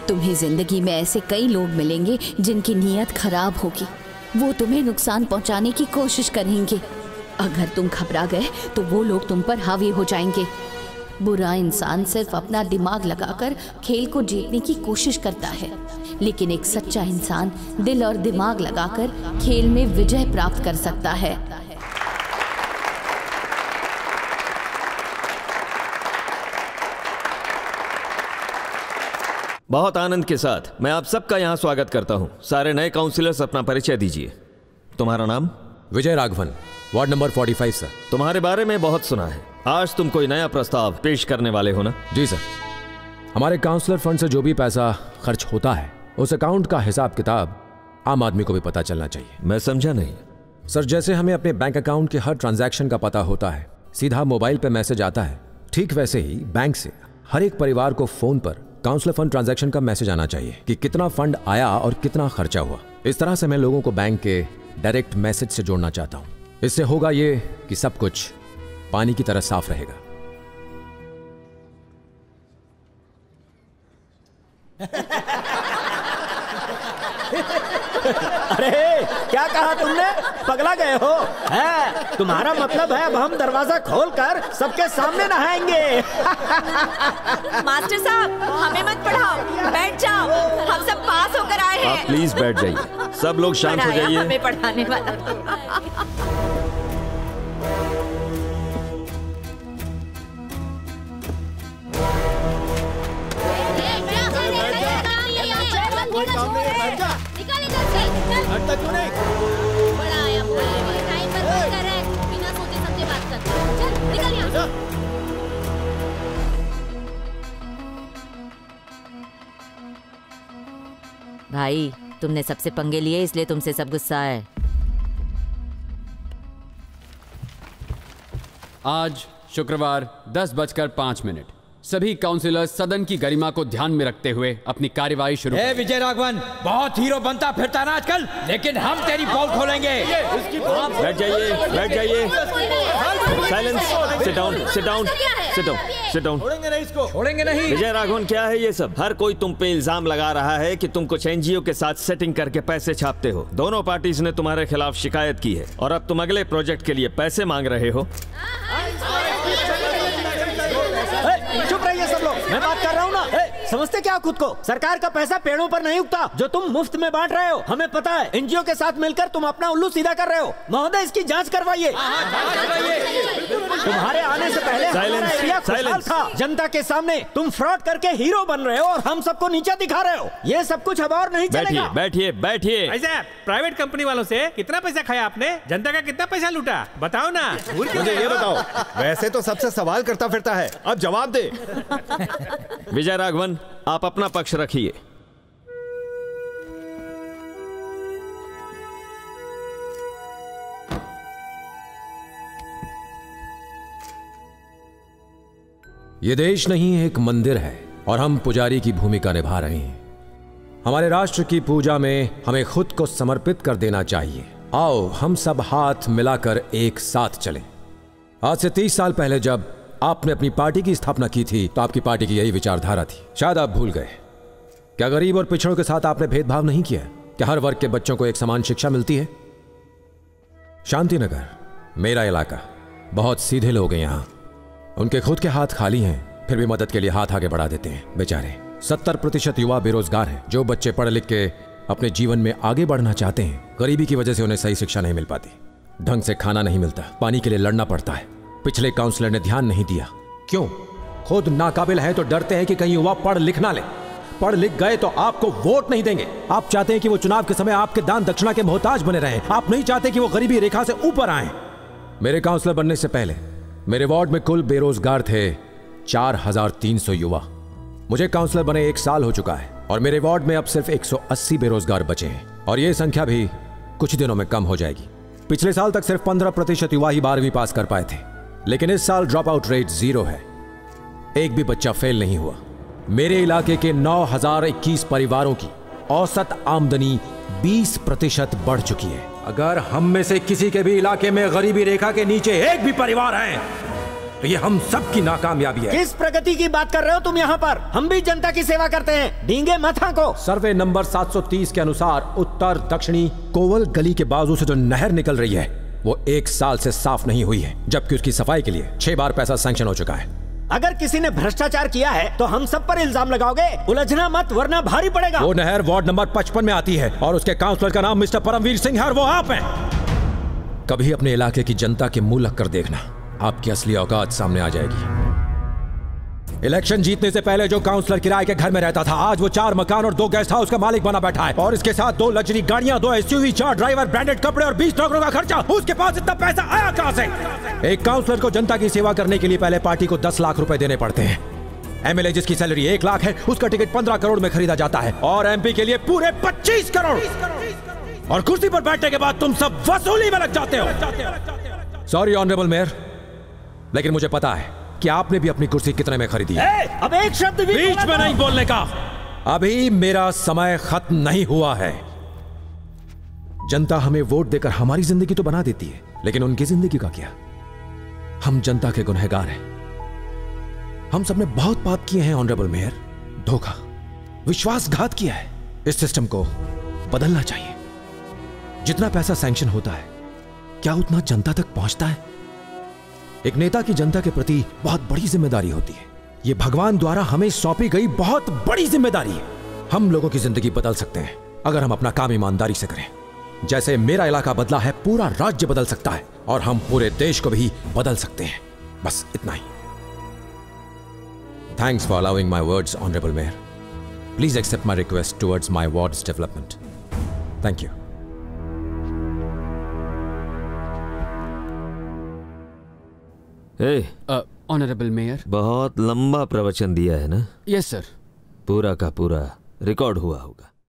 तुम्हें जिंदगी में ऐसे कई लोग मिलेंगे जिनकी नीयत खराब होगी। वो तुम्हें नुकसान पहुंचाने की कोशिश करेंगे। अगर तुम घबरा गए तो वो लोग तुम पर हावी हो जाएंगे। बुरा इंसान सिर्फ अपना दिमाग लगाकर खेल को जीतने की कोशिश करता है, लेकिन एक सच्चा इंसान दिल और दिमाग लगाकर खेल में विजय प्राप्त कर सकता है। बहुत आनंद के साथ मैं आप सबका यहाँ स्वागत करता हूँ। सारे नए काउंसिलर्स अपना परिचय दीजिए। तुम्हारा नाम? Vijay Raghavan, ward number 45 sir. तुम्हारे बारे में बहुत सुना है। आज तुम कोई नया प्रस्ताव पेश करने वाले हो ना? जी सर। हमारे काउंसलर फंड से जो भी पैसा खर्च होता है उस अकाउंट का हिसाब किताब आम आदमी को भी पता चलना चाहिए। मैं समझा नहीं सर। जैसे हमें अपने बैंक अकाउंट के हर ट्रांजैक्शन का पता होता है, सीधा मोबाइल पे मैसेज आता है, ठीक वैसे ही बैंक से हर एक परिवार को फोन पर काउंसलर फंड ट्रांजैक्शन का मैसेज आना चाहिए कि कितना फंड आया और कितना खर्चा हुआ। इस तरह से मैं लोगों को बैंक के डायरेक्ट मैसेज से जोड़ना चाहता हूं। इससे होगा ये कि सब कुछ पानी की तरह साफ रहेगा। अरे क्या कहा तुमने? पगला गए हो? है तुम्हारा मतलब है अब हम दरवाजा खोलकर सबके सामने नहाएंगे? मास्टर साहब हमें मत पढ़ाओ, बैठ जाओ, हम सब पास होकर आए हैं। आप प्लीज बैठ जाइए। सब लोग शांत हो जाइए। हमें पढ़ाने वाला। भाई तुमने सबसे पंगे लिए इसलिए तुमसे सब गुस्सा है। आज शुक्रवार 10:05 सभी काउंसिलर्स सदन की गरिमा को ध्यान में रखते हुए अपनी कार्यवाही शुरू करें। विजय राघवन बहुत हीरो बनता फिरता ना आजकल, लेकिन हम तेरी पोल खोलेंगे। बैठ जाइए, बैठ जाइए। Silence. Sit down, sit down, sit down, sit down. छोड़ेंगे नहीं इसको, छोड़ेंगे नहीं। विजय राघवन क्या है ये सब? हर कोई तुम पे इल्जाम लगा रहा है कि तुम कुछ एनजीओ के साथ सेटिंग करके पैसे छापते हो। दोनों पार्टीज ने तुम्हारे खिलाफ शिकायत की है और अब तुम अगले प्रोजेक्ट के लिए पैसे मांग रहे हो। चुप रहिए सब लोग, मैं बात कर रहा हूँ ना। समझते क्या खुद को? सरकार का पैसा पेड़ों पर नहीं उगता जो तुम मुफ्त में बांट रहे हो। हमें पता है एनजीओ के साथ मिलकर तुम अपना उल्लू सीधा कर रहे हो। महोदय इसकी जांच करवाइए। तुम्हारे आने से पहले हमारा एरिया खुशहाल था। जनता के सामने तुम फ्रॉड करके हीरो बन रहे हो और हम सबको नीचे दिखा रहे हो। ये सब कुछ अब और नहीं चलेगा। बैठिए, बैठिए। ऐसा प्राइवेट कंपनी वालों से कितना पैसा खाया आपने? जनता का कितना पैसा लूटा? बताओ ना। मुझे ये बताओ, वैसे तो सबसे सवाल करता फिरता है, अब जवाब दे। विजय राघवन आप अपना पक्ष रखिए। ये देश नहीं एक मंदिर है और हम पुजारी की भूमिका निभा रहे हैं। हमारे राष्ट्र की पूजा में हमें खुद को समर्पित कर देना चाहिए। आओ हम सब हाथ मिलाकर एक साथ चलें। आज से 30 साल पहले जब आपने अपनी पार्टी की स्थापना की थी तो आपकी पार्टी की यही विचारधारा थी। शायद आप भूल गए। क्या गरीब और पिछड़ों के साथ आपने भेदभाव नहीं किया? क्या हर वर्ग के बच्चों को एक समान शिक्षा मिलती है? शांतिनगर मेरा इलाका, बहुत सीधे लोग हैं यहाँ। उनके खुद के हाथ खाली हैं, फिर भी मदद के लिए हाथ आगे बढ़ा देते हैं। बेचारे 70% युवा बेरोजगार हैं। जो बच्चे पढ़ लिख के अपने जीवन में आगे बढ़ना चाहते हैं, गरीबी की वजह से उन्हें सही शिक्षा नहीं मिल पाती, ढंग से खाना नहीं मिलता, पानी के लिए लड़ना पड़ता है। पिछले काउंसलर ने ध्यान नहीं दिया। क्यों? खुद नाकाबिल है तो डरते हैं कि कहीं युवा पढ़ लिख ना ले। पढ़ लिख गए तो आपको वोट नहीं देंगे। आप चाहते हैं कि वो चुनाव के समय आपके दान दक्षिणा के मोहताज बने रहें। आप नहीं चाहते कि वो गरीबी रेखा से ऊपर आए। मेरे काउंसलर बनने से पहले मेरे वार्ड में कुल बेरोजगार थे 4300 युवा। मुझे काउंसलर बने 1 साल हो चुका है और मेरे वार्ड में अब सिर्फ 180 बेरोजगार बचे हैं और ये संख्या भी कुछ दिनों में कम हो जाएगी। पिछले साल तक सिर्फ 15% युवा ही 12वीं पास कर पाए थे, लेकिन इस साल ड्रॉप आउट रेट 0 है। एक भी बच्चा फेल नहीं हुआ। मेरे इलाके के 9021 परिवारों की औसत आमदनी 20% बढ़ चुकी है। अगर हम में से किसी के भी इलाके में गरीबी रेखा के नीचे एक भी परिवार है तो ये हम सब की नाकामयाबी है। किस प्रगति की बात कर रहे हो तुम यहाँ पर? हम भी जनता की सेवा करते हैं, डींगे मत हांको। सर्वे नंबर 730 के अनुसार उत्तर दक्षिणी कोवल गली के बाजू से जो नहर निकल रही है वो 1 साल से साफ नहीं हुई है, जबकि उसकी सफाई के लिए 6 बार पैसा सैंक्शन हो चुका है। अगर किसी ने भ्रष्टाचार किया है तो हम सब पर इल्जाम लगाओगे? उलझना मत वरना भारी पड़ेगा। वो नहर वार्ड नंबर 55 में आती है और उसके काउंसलर का नाम मिस्टर परमवीर सिंह है और वो आप हैं। कभी अपने इलाके की जनता के मुंह लगकर देखना, आपकी असली औकात सामने आ जाएगी। इलेक्शन जीतने से पहले जो काउंसलर किराए के घर में रहता था, आज वो 4 मकान और 2 गेस्ट हाउस का मालिक बना बैठा है और इसके साथ 2 लग्जरी गाड़ियां, 2 SUV, 4 ड्राइवर, ब्रांडेड कपड़े और 20 नौकरों का खर्चा। उसके पास इतना पैसा आया कहां से? एक काउंसलर को जनता की सेवा करने के लिए पहले पार्टी को 10 लाख रुपए देने पड़ते हैं। MLA जिसकी सैलरी 1 लाख है, उसका टिकट 15 करोड़ में खरीदा जाता है और MP के लिए पूरे 25 करोड़। और कुर्सी पर बैठने के बाद तुम सब वसूली में लग जाते हो। सॉरी ऑनरेबल मेयर, लेकिन मुझे पता है कि आपने भी अपनी कुर्सी कितने में खरीदी है। अब एक शब्द भी बीच में नहीं बोलने का। अभी मेरा समय खत्म नहीं हुआ है। जनता हमें वोट देकर हमारी जिंदगी तो बना देती है, लेकिन उनकी जिंदगी का क्या? हम जनता के गुनहगार हैं। हम सबने बहुत पाप किए हैं ऑनरेबल मेयर, धोखा, विश्वासघात किया है। इस सिस्टम को बदलना चाहिए। जितना पैसा सैंक्शन होता है, क्या उतना जनता तक पहुंचता है? एक नेता की जनता के प्रति बहुत बड़ी जिम्मेदारी होती है। यह भगवान द्वारा हमें सौंपी गई बहुत बड़ी जिम्मेदारी है। हम लोगों की जिंदगी बदल सकते हैं अगर हम अपना काम ईमानदारी से करें। जैसे मेरा इलाका बदला है, पूरा राज्य बदल सकता है और हम पूरे देश को भी बदल सकते हैं। बस इतना ही। Thanks for allowing my words honourable mayor. Please accept my request towards my wards development. Thank you. Honourable mayor, बहुत लंबा प्रवचन दिया है ना? Yes sir. पूरा का पूरा रिकॉर्ड हुआ होगा।